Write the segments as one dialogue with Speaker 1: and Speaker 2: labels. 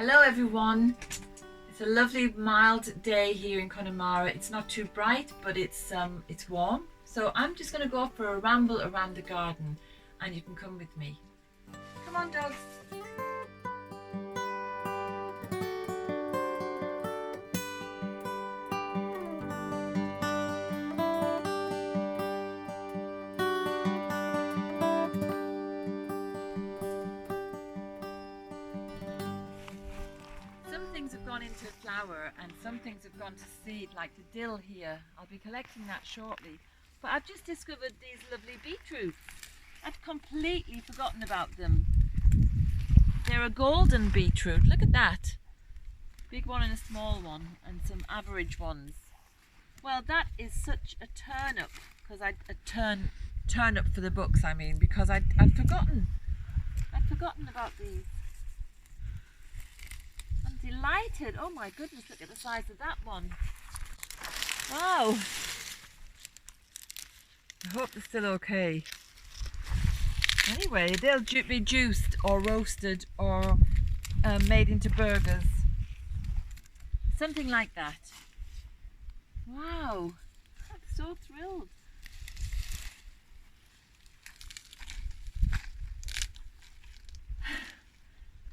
Speaker 1: Hello everyone. It's a lovely mild day here in Connemara. It's not too bright, but it's warm. So I'm just going to go for a ramble around the garden and you can come with me. Come on dogs. Some things have gone into flower and some things have gone to seed, like the dill here. I'll be collecting that shortly. But I've just discovered these lovely beetroots. I'd completely forgotten about them. They're a golden beetroot. Look at that. Big one and a small one, and some average ones. Well, that is such a turnip, because a turnip for the books, I mean, because I'd forgotten. I'd forgotten about these. I'm delighted. Oh my goodness, look at the size of that one. Wow. I hope they're still okay. Anyway, they'll be juiced or roasted or made into burgers. Something like that. Wow, I'm so thrilled.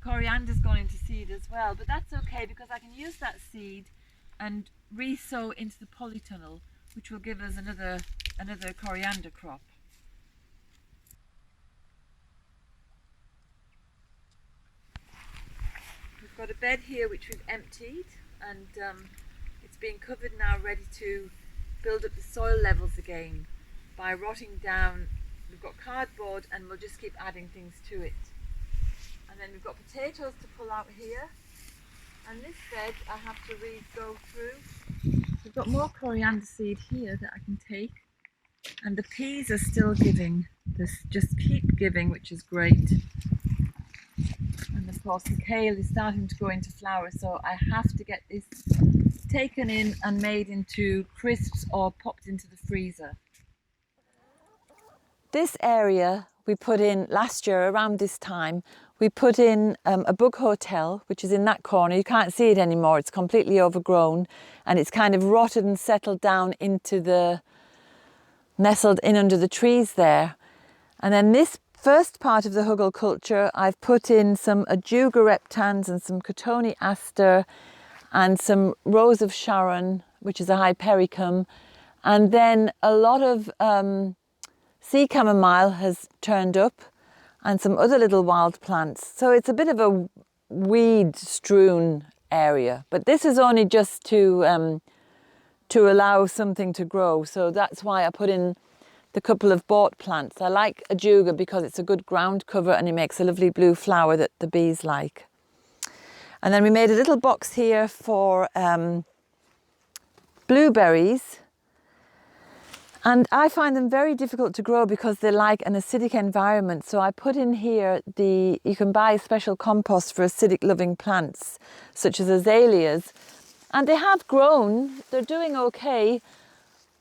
Speaker 1: Coriander's gone into seed as well, but that's okay because I can use that seed and re-sow into the polytunnel, which will give us another coriander crop. We've got a bed here which we've emptied, and it's being covered now, ready to build up the soil levels again by rotting down. We've got cardboard and we'll just keep adding things to it. And then we've got potatoes to pull out here, and this bed I have to go through. We've got more coriander seed here that I can take, and the peas are still giving. This just keep giving, which is great. And of course the kale is starting to go into flower, so I have to get this taken in and made into crisps or popped into the freezer. This area we put in last year around this time. We put in a bug hotel, which is in that corner. You can't see it anymore. It's completely overgrown and it's kind of rotted and settled down into nestled in under the trees there. And then this first part of the hugel culture, I've put in some Ajuga reptans and some Cotoneaster aster and some Rose of Sharon, which is a hypericum. And then a lot of sea chamomile has turned up, and some other little wild plants. So it's a bit of a weed strewn area, but this is only just to allow something to grow. So that's why I put in the couple of bought plants. I like Ajuga because it's a good ground cover and it makes a lovely blue flower that the bees like. And then we made a little box here for blueberries. And I find them very difficult to grow because they like an acidic environment. So I put in here you can buy special compost for acidic loving plants, such as azaleas. And they have grown, they're doing okay,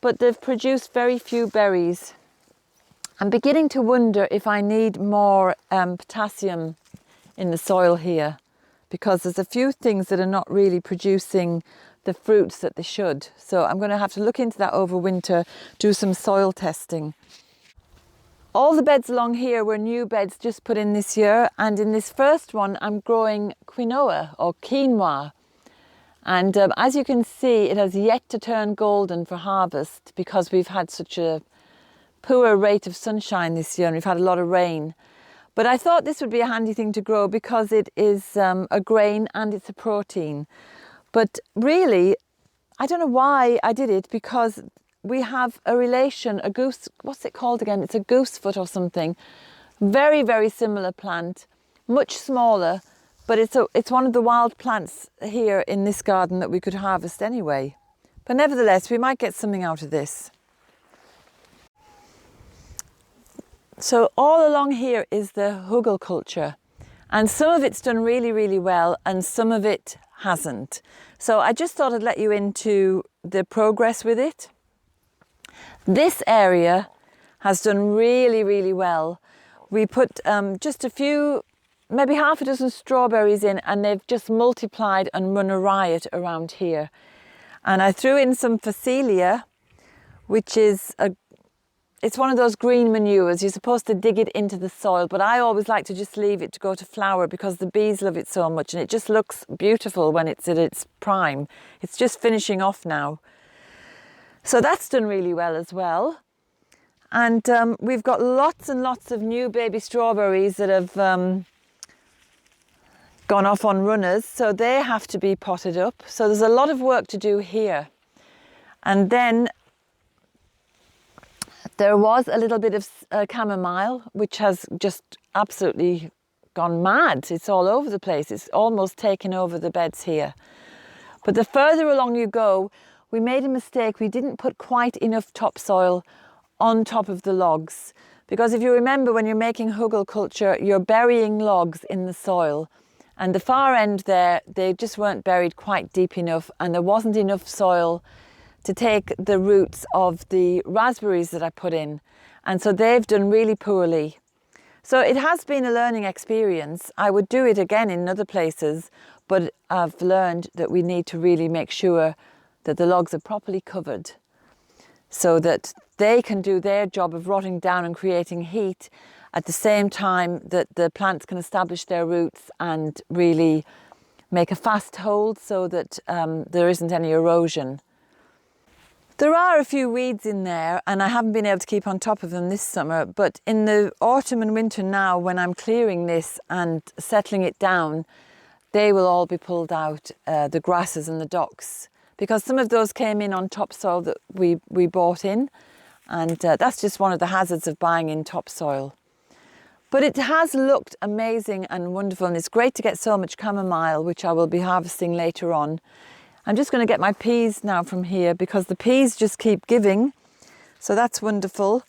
Speaker 1: but they've produced very few berries. I'm beginning to wonder if I need more potassium in the soil here, because there's a few things that are not really producing the fruits that they should. So I'm going to have to look into that over winter, do some soil testing. All the beds along here were new beds just put in this year, and in this first one I'm growing quinoa or quinoa. And as you can see, it has yet to turn golden for harvest because we've had such a poor rate of sunshine this year and we've had a lot of rain. But I thought this would be a handy thing to grow because it is a grain and it's a protein. But really, I don't know why I did it, because we have a relation, a goose, what's it called again? It's a goosefoot or something. Very, very similar plant, much smaller, but it's one of the wild plants here in this garden that we could harvest anyway. But nevertheless, we might get something out of this. So all along here is the hugel culture, and some of it's done really, really well and some of it hasn't. So I just thought I'd let you into the progress with it. This area has done really, really well. We put just a few maybe half a dozen strawberries in, and they've just multiplied and run a riot around here. And I threw in some Phacelia, which is it's one of those green manures. You're supposed to dig it into the soil, but I always like to just leave it to go to flower because the bees love it so much, and it just looks beautiful when it's at its prime. It's just finishing off now. So that's done really well as well. And we've got lots and lots of new baby strawberries that have gone off on runners, so they have to be potted up. So there's a lot of work to do here. And then there was a little bit of chamomile, which has just absolutely gone mad. It's all over the place. It's almost taken over the beds here. But the further along you go, we made a mistake. We didn't put quite enough topsoil on top of the logs. Because if you remember, when you're making hugelkultur, you're burying logs in the soil. And the far end there, they just weren't buried quite deep enough, and there wasn't enough soil to take the roots of the raspberries that I put in. And so they've done really poorly. So it has been a learning experience. I would do it again in other places, but I've learned that we need to really make sure that the logs are properly covered so that they can do their job of rotting down and creating heat at the same time that the plants can establish their roots and really make a fast hold so that there isn't any erosion. There are a few weeds in there, and I haven't been able to keep on top of them this summer, but in the autumn and winter now, when I'm clearing this and settling it down, they will all be pulled out, the grasses and the docks, because some of those came in on topsoil that we bought in, and that's just one of the hazards of buying in topsoil. But it has looked amazing and wonderful, and it's great to get so much chamomile, which I will be harvesting later on. I'm just going to get my peas now from here because the peas just keep giving. So that's wonderful.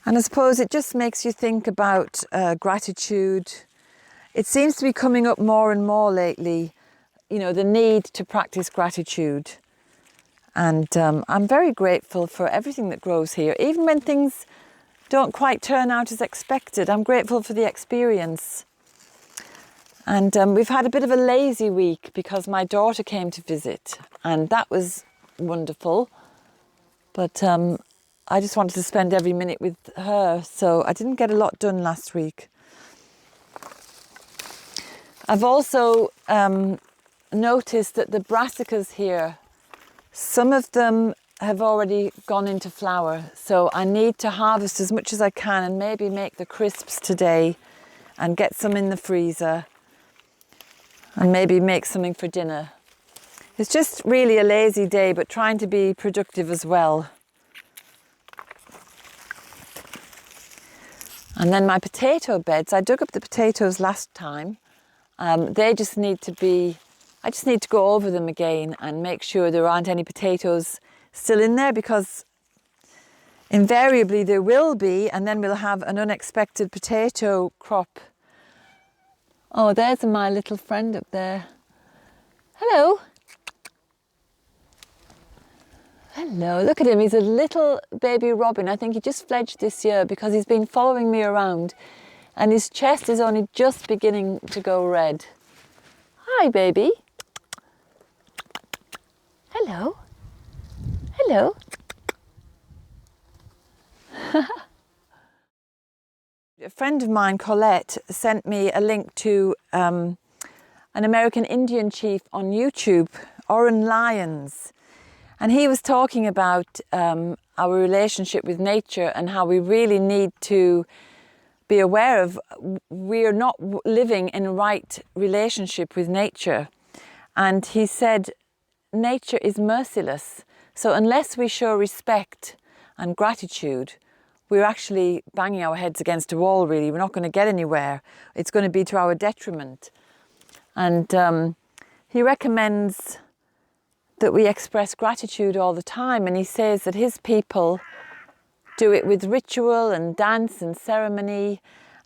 Speaker 1: And I suppose it just makes you think about gratitude. It seems to be coming up more and more lately, you know, the need to practice gratitude. And I'm very grateful for everything that grows here. Even when things don't quite turn out as expected, I'm grateful for the experience. And we've had a bit of a lazy week because my daughter came to visit, and that was wonderful. But I just wanted to spend every minute with her, so I didn't get a lot done last week. I've also noticed that the brassicas here, some of them have already gone into flower, so I need to harvest as much as I can and maybe make the crisps today and get some in the freezer. And maybe make something for dinner. It's just really a lazy day, but trying to be productive as well. And then my potato beds, I dug up the potatoes last time. They just need to be, I just need to go over them again and make sure there aren't any potatoes still in there, because invariably there will be, and then we'll have an unexpected potato crop. Oh, there's my little friend up there. Hello. Hello, look at him. He's a little baby robin. I think he just fledged this year because he's been following me around, and his chest is only just beginning to go red. Hi, baby. Hello. Hello. A friend of mine, Colette, sent me a link to an American Indian chief on YouTube, Oren Lyons. And he was talking about our relationship with nature and how we really need to be aware of we're not living in right relationship with nature. And he said, nature is merciless. So unless we show respect and gratitude, we're actually banging our heads against a wall, really. We're not going to get anywhere. It's going to be to our detriment. And he recommends that we express gratitude all the time. And he says that his people do it with ritual and dance and ceremony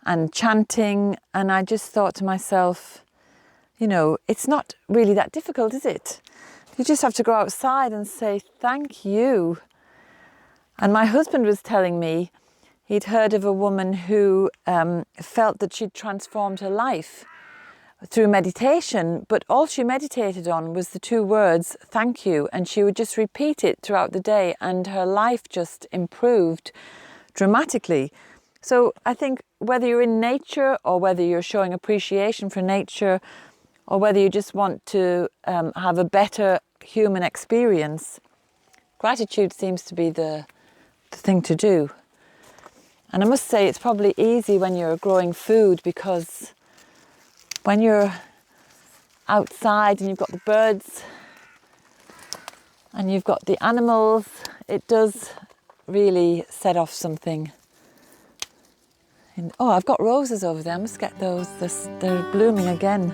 Speaker 1: and chanting. And I just thought to myself, you know, it's not really that difficult, is it? You just have to go outside and say, thank you. And my husband was telling me, he'd heard of a woman who felt that she'd transformed her life through meditation, but all she meditated on was the two words, thank you, and she would just repeat it throughout the day, and her life just improved dramatically. So I think whether you're in nature or whether you're showing appreciation for nature or whether you just want to have a better human experience, gratitude seems to be the thing to do. And I must say it's probably easy when you're growing food, because when you're outside and you've got the birds and you've got the animals, it does really set off something. Oh, I've got roses over there. I must get those. They're blooming again.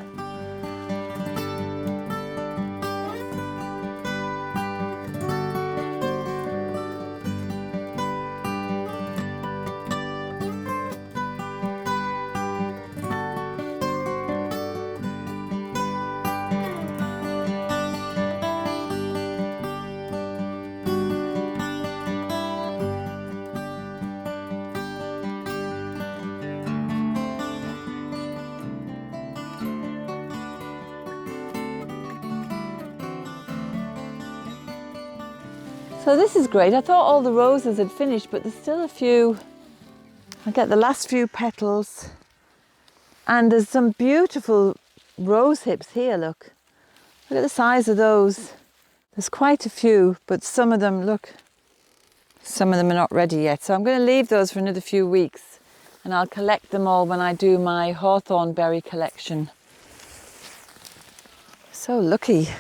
Speaker 1: So this is great. I thought all the roses had finished, but there's still a few. I get the last few petals. And there's some beautiful rose hips here, look. Look at the size of those. There's quite a few, but some of them, look, some of them are not ready yet. So I'm going to leave those for another few weeks, and I'll collect them all when I do my hawthorn berry collection. So lucky.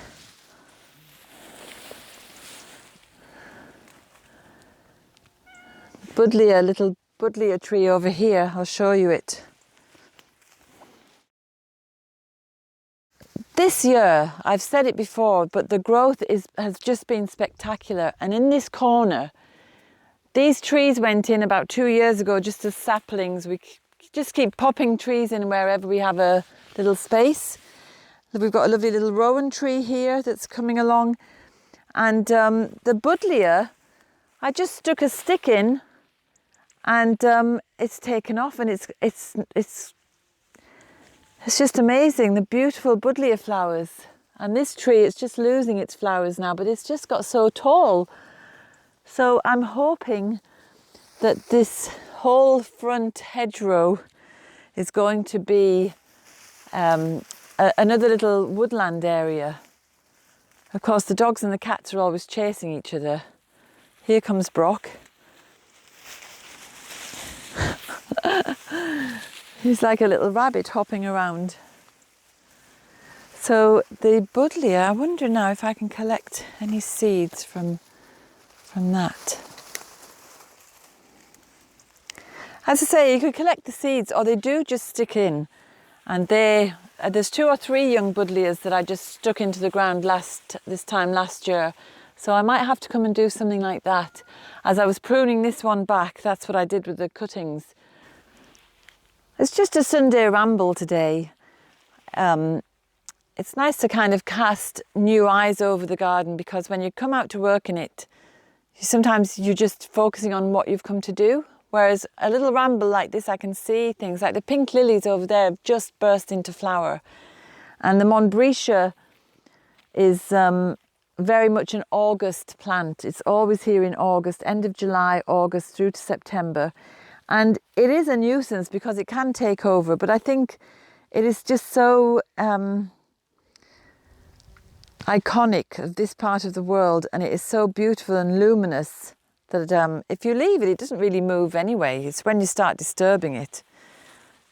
Speaker 1: Buddleia, little buddleia tree over here, I'll show you it. This year, I've said it before, but the growth has just been spectacular. And in this corner, these trees went in about 2 years ago just as saplings. We just keep popping trees in wherever we have a little space. We've got a lovely little rowan tree here that's coming along. And the buddleia, I just stuck a stick in, and it's taken off, and it's just amazing, the beautiful buddleia flowers. And this tree, it's just losing its flowers now, but it's just got so tall. So I'm hoping that this whole front hedgerow is going to be another little woodland area. Of course, the dogs and the cats are always chasing each other. Here comes Brock. He's like a little rabbit hopping around. So the buddleia, I wonder now if I can collect any seeds from that. As I say, you could collect the seeds, or they do just stick in. And there's 2 or 3 young buddleias that I just stuck into the ground this time last year. So I might have to come and do something like that. As I was pruning this one back, that's what I did with the cuttings. It's just a Sunday ramble today. It's nice to kind of cast new eyes over the garden, because when you come out to work in it, sometimes you're just focusing on what you've come to do. Whereas a little ramble like this, I can see things like the pink lilies over there have just burst into flower. And the Montbretia is very much an August plant. It's always here in August, end of July, August through to September. And it is a nuisance because it can take over, but I think it is just so iconic of this part of the world, and it is so beautiful and luminous that if you leave it, it doesn't really move anyway. It's when you start disturbing it,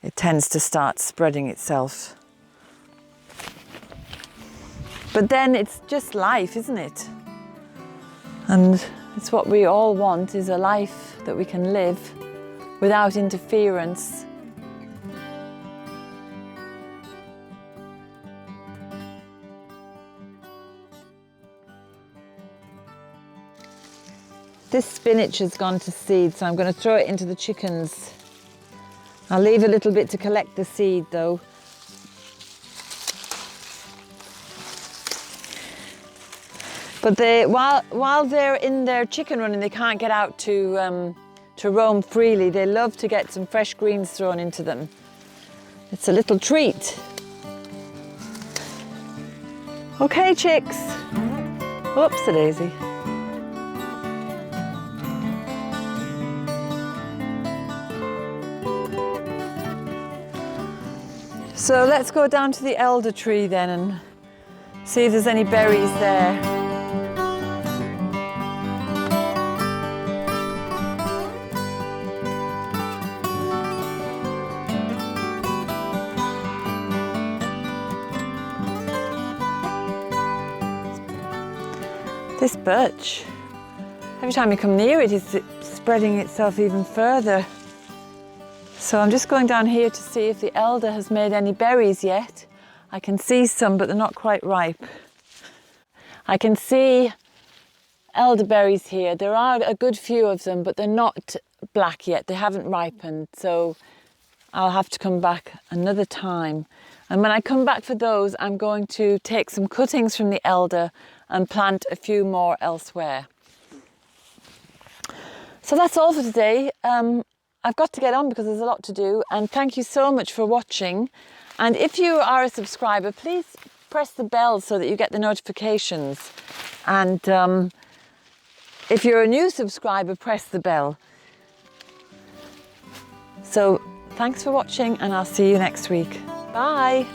Speaker 1: it tends to start spreading itself. But then it's just life, isn't it? And it's what we all want, is a life that we can live without interference. This spinach has gone to seed, so I'm going to throw it into the chickens. I'll leave a little bit to collect the seed though. But while they're in their chicken run and they can't get out to to roam freely. They love to get some fresh greens thrown into them. It's a little treat. Okay, chicks. Oopsie-daisy. So let's go down to the elder tree then and see if there's any berries there. This birch, every time you come near it, it's spreading itself even further. So I'm just going down here to see if the elder has made any berries yet. I can see some, but they're not quite ripe. I can see elderberries here. There are a good few of them, but they're not black yet. They haven't ripened, so I'll have to come back another time. And when I come back for those, I'm going to take some cuttings from the elder and plant a few more elsewhere. So that's all for today. I've got to get on because there's a lot to do, and thank you so much for watching. And if you are a subscriber, please press the bell so that you get the notifications. And if you're a new subscriber, press the bell. So thanks for watching, and I'll see you next week. Bye.